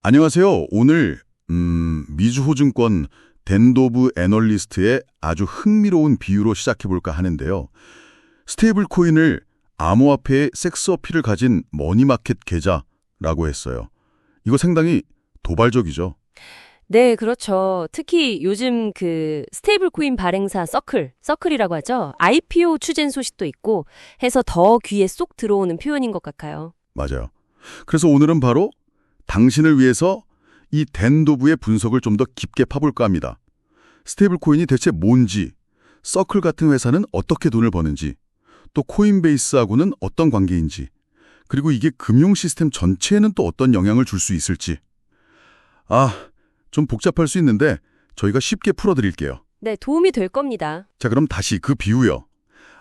안녕하세요. 오늘 미주호증권 댄도브 애널리스트의 아주 흥미로운 비유로 시작해볼까 하는데요. 스테이블 코인을 암호화폐의 섹스 어필을 가진 머니마켓 계좌라고 했어요. 이거 상당히 도발적이죠. 네, 그렇죠. 특히 요즘 그 스테이블 코인 발행사 서클이라고 하죠. IPO 추진 소식도 있고 해서 더 귀에 쏙 들어오는 표현인 것 같아요. 맞아요. 그래서 오늘은 바로 당신을 위해서 이 댄도브의 분석을 좀 더 깊게 파볼까 합니다. 스테이블 코인이 대체 뭔지, 서클 같은 회사는 어떻게 돈을 버는지, 또 코인베이스하고는 어떤 관계인지, 그리고 이게 금융 시스템 전체에는 또 어떤 영향을 줄 수 있을지. 좀 복잡할 수 있는데 저희가 쉽게 풀어드릴게요. 네, 도움이 될 겁니다. 자, 그럼 다시 그 비유요.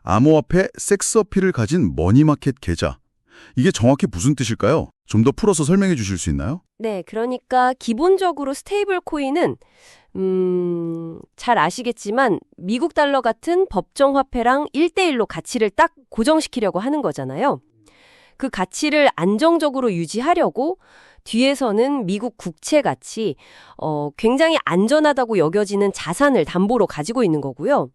암호화폐 섹스 어필을 가진 머니마켓 계좌. 이게 정확히 무슨 뜻일까요? 좀 더 풀어서 설명해 주실 수 있나요? 네, 그러니까 기본적으로 스테이블 코인은 잘 아시겠지만 미국 달러 같은 법정 화폐랑 1대1로 가치를 딱 고정시키려고 하는 거잖아요. 그 가치를 안정적으로 유지하려고 뒤에서는 미국 국채 가치, 굉장히 안전하다고 여겨지는 자산을 담보로 가지고 있는 거고요.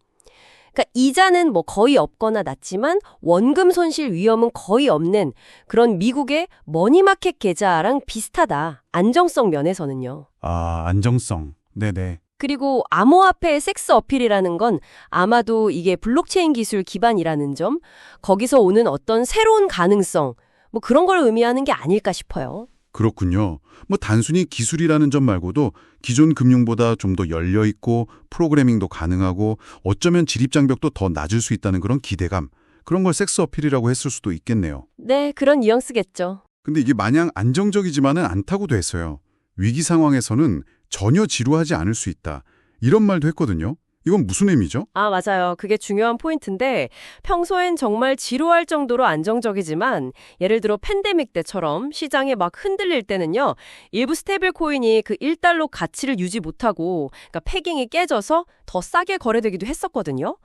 그러니까 이자는 뭐 거의 없거나 낮지만 원금 손실 위험은 거의 없는 그런 미국의 머니마켓 계좌랑 비슷하다. 안정성 면에서는요. 안정성. 네네. 그리고 암호화폐의 섹스 어필이라는 건 아마도 이게 블록체인 기술 기반이라는 점, 거기서 오는 어떤 새로운 가능성, 뭐 그런 걸 의미하는 게 아닐까 싶어요. 그렇군요. 단순히 기술이라는 점 말고도 기존 금융보다 좀 더 열려있고 프로그래밍도 가능하고 어쩌면 진입장벽도 더 낮을 수 있다는 그런 기대감, 그런 걸 섹스 어필이라고 했을 수도 있겠네요. 네, 그런 뉘앙스겠죠. 근데 이게 마냥 안정적이지만은 않다고도 했어요. 위기 상황에서는 전혀 지루하지 않을 수 있다. 이런 말도 했거든요. 이건 무슨 의미죠? 맞아요. 그게 중요한 포인트인데 평소엔 정말 지루할 정도로 안정적이지만 예를 들어 팬데믹 때처럼 시장이 막 흔들릴 때는요. 일부 스테이블 코인이 그 1달러 가치를 유지 못하고 그러니까 패깅이 깨져서 더 싸게 거래되기도 했었거든요.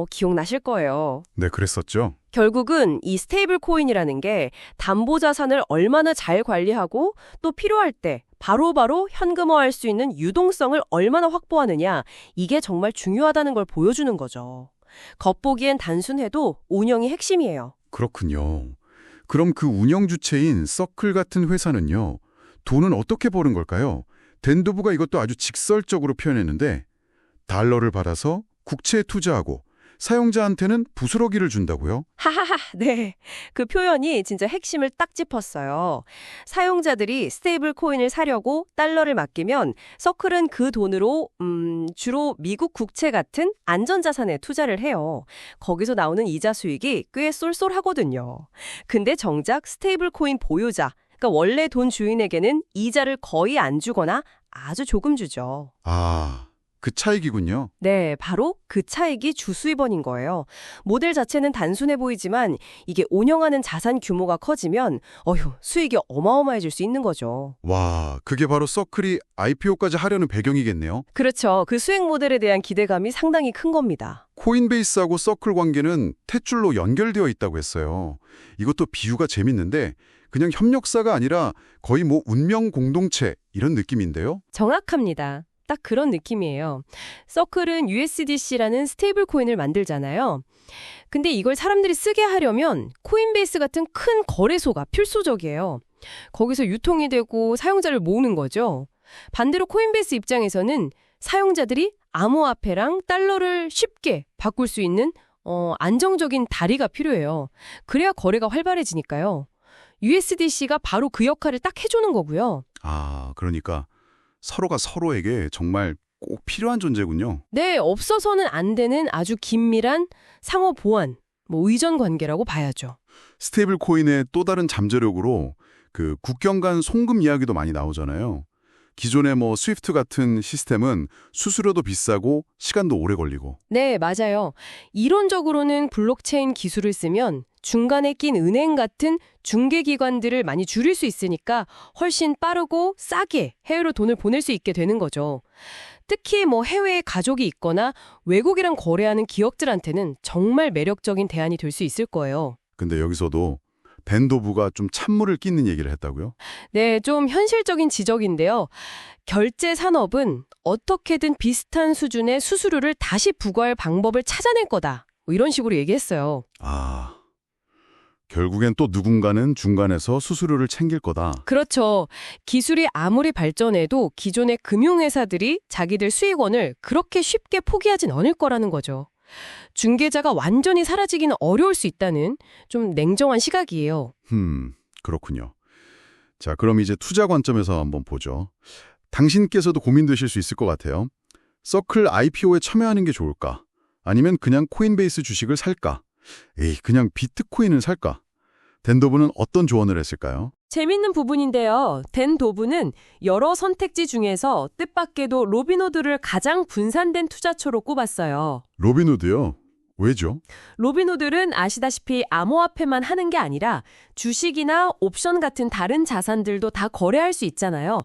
기억나실 거예요. 네, 그랬었죠. 결국은 이 스테이블 코인이라는 게 담보 자산을 얼마나 잘 관리하고 또 필요할 때 바로바로 현금화할 수 있는 유동성을 얼마나 확보하느냐, 이게 정말 중요하다는 걸 보여주는 거죠. 겉보기엔 단순해도 운영이 핵심이에요. 그렇군요. 그럼 그 운영 주체인 서클 같은 회사는요. 돈은 어떻게 버는 걸까요? 댄도브가 이것도 아주 직설적으로 표현했는데 달러를 받아서 국채에 투자하고 사용자한테는 부스러기를 준다고요? 하하하, 네. 그 표현이 진짜 핵심을 딱 짚었어요. 사용자들이 스테이블 코인을 사려고 달러를 맡기면 서클은 그 돈으로 주로 미국 국채 같은 안전자산에 투자를 해요. 거기서 나오는 이자 수익이 꽤 쏠쏠하거든요. 근데 정작 스테이블 코인 보유자, 그러니까 원래 돈 주인에게는 이자를 거의 안 주거나 아주 조금 주죠. 그 차익이군요. 네, 바로 그 차익이 주수입원인 거예요. 모델 자체는 단순해 보이지만 이게 운영하는 자산 규모가 커지면 수익이 어마어마해질 수 있는 거죠. 와, 그게 바로 서클이 IPO까지 하려는 배경이겠네요. 그렇죠. 그 수익 모델에 대한 기대감이 상당히 큰 겁니다. 코인베이스하고 서클 관계는 탯줄로 연결되어 있다고 했어요. 이것도 비유가 재밌는데 그냥 협력사가 아니라 거의 운명 공동체 이런 느낌인데요. 정확합니다. 딱 그런 느낌이에요. 서클은 USDC라는 스테이블 코인을 만들잖아요. 근데 이걸 사람들이 쓰게 하려면 코인베이스 같은 큰 거래소가 필수적이에요. 거기서 유통이 되고 사용자를 모으는 거죠. 반대로 코인베이스 입장에서는 사용자들이 암호화폐랑 달러를 쉽게 바꿀 수 있는 안정적인 다리가 필요해요. 그래야 거래가 활발해지니까요. USDC가 바로 그 역할을 딱 해주는 거고요. 그러니까 서로가 서로에게 정말 꼭 필요한 존재군요. 네, 없어서는 안 되는 아주 긴밀한 상호 보완, 의전 관계라고 봐야죠. 스테이블 코인의 또 다른 잠재력으로 그 국경 간 송금 이야기도 많이 나오잖아요. 기존의 스위프트 같은 시스템은 수수료도 비싸고 시간도 오래 걸리고. 네, 맞아요. 이론적으로는 블록체인 기술을 쓰면 중간에 낀 은행 같은 중개기관들을 많이 줄일 수 있으니까 훨씬 빠르고 싸게 해외로 돈을 보낼 수 있게 되는 거죠. 특히 해외에 가족이 있거나 외국이랑 거래하는 기업들한테는 정말 매력적인 대안이 될 수 있을 거예요. 근데 여기서도 댄도브가 좀 찬물을 끼는 얘기를 했다고요? 네, 좀 현실적인 지적인데요. 결제 산업은 어떻게든 비슷한 수준의 수수료를 다시 부과할 방법을 찾아낼 거다. 뭐 이런 식으로 얘기했어요. 아, 결국엔 또 누군가는 중간에서 수수료를 챙길 거다. 그렇죠. 기술이 아무리 발전해도 기존의 금융회사들이 자기들 수익원을 그렇게 쉽게 포기하진 않을 거라는 거죠. 중개자가 완전히 사라지기는 어려울 수 있다는 좀 냉정한 시각이에요. 그렇군요. 자, 그럼 이제 투자 관점에서 한번 보죠. 당신께서도 고민되실 수 있을 것 같아요. 서클 IPO에 참여하는 게 좋을까? 아니면 그냥 코인베이스 주식을 살까? 에이, 그냥 비트코인을 살까? 댄도브는 어떤 조언을 했을까요? 재밌는 부분인데요. 댄도브는 여러 선택지 중에서 뜻밖에도 로빈후드를 가장 분산된 투자처로 꼽았어요. 로빈후드요? 왜죠? 로빈후드는 아시다시피 암호화폐만 하는 게 아니라 주식이나 옵션 같은 다른 자산들도 다 거래할 수 있잖아요.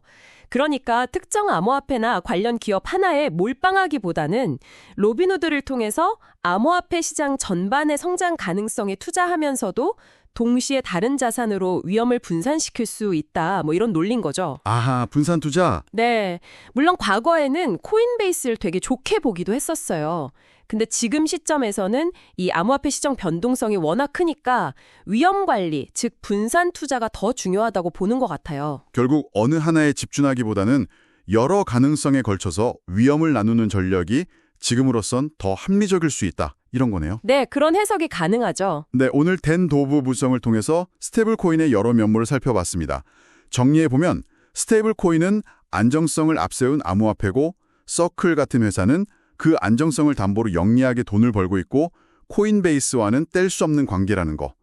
그러니까 특정 암호화폐나 관련 기업 하나에 몰빵하기보다는 로빈후드를 통해서 암호화폐 시장 전반의 성장 가능성에 투자하면서도 동시에 다른 자산으로 위험을 분산시킬 수 있다. 뭐 이런 논리인 거죠. 아하, 분산 투자? 네. 물론 과거에는 코인베이스를 되게 좋게 보기도 했었어요. 근데 지금 시점에서는 이 암호화폐 시장 변동성이 워낙 크니까 위험 관리, 즉 분산 투자가 더 중요하다고 보는 것 같아요. 결국 어느 하나에 집중하기보다는 여러 가능성에 걸쳐서 위험을 나누는 전략이 지금으로선 더 합리적일 수 있다. 이런 거네요. 네, 그런 해석이 가능하죠. 네, 오늘 댄도브 분석을 통해서 스테이블 코인의 여러 면모를 살펴봤습니다. 정리해보면 스테이블 코인은 안정성을 앞세운 암호화폐고 서클 같은 회사는 그 안정성을 담보로 영리하게 돈을 벌고 있고 코인베이스와는 뗄 수 없는 관계라는 거.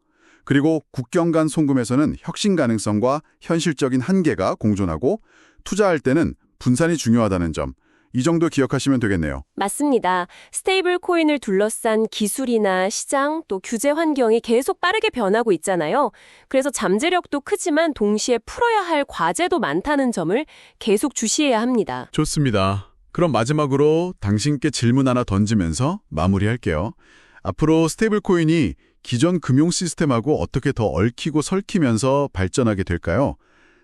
그리고 국경 간 송금에서는 혁신 가능성과 현실적인 한계가 공존하고 투자할 때는 분산이 중요하다는 점. 이 정도 기억하시면 되겠네요. 맞습니다. 스테이블 코인을 둘러싼 기술이나 시장 또 규제 환경이 계속 빠르게 변하고 있잖아요. 그래서 잠재력도 크지만 동시에 풀어야 할 과제도 많다는 점을 계속 주시해야 합니다. 좋습니다. 그럼 마지막으로 당신께 질문 하나 던지면서 마무리할게요. 앞으로 스테이블 코인이 기존 금융 시스템하고 어떻게 더 얽히고 설키면서 발전하게 될까요?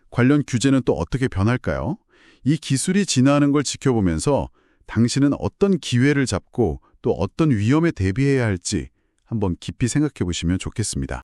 관련 규제는 또 어떻게 변할까요? 이 기술이 진화하는 걸 지켜보면서 당신은 어떤 기회를 잡고 또 어떤 위험에 대비해야 할지 한번 깊이 생각해 보시면 좋겠습니다.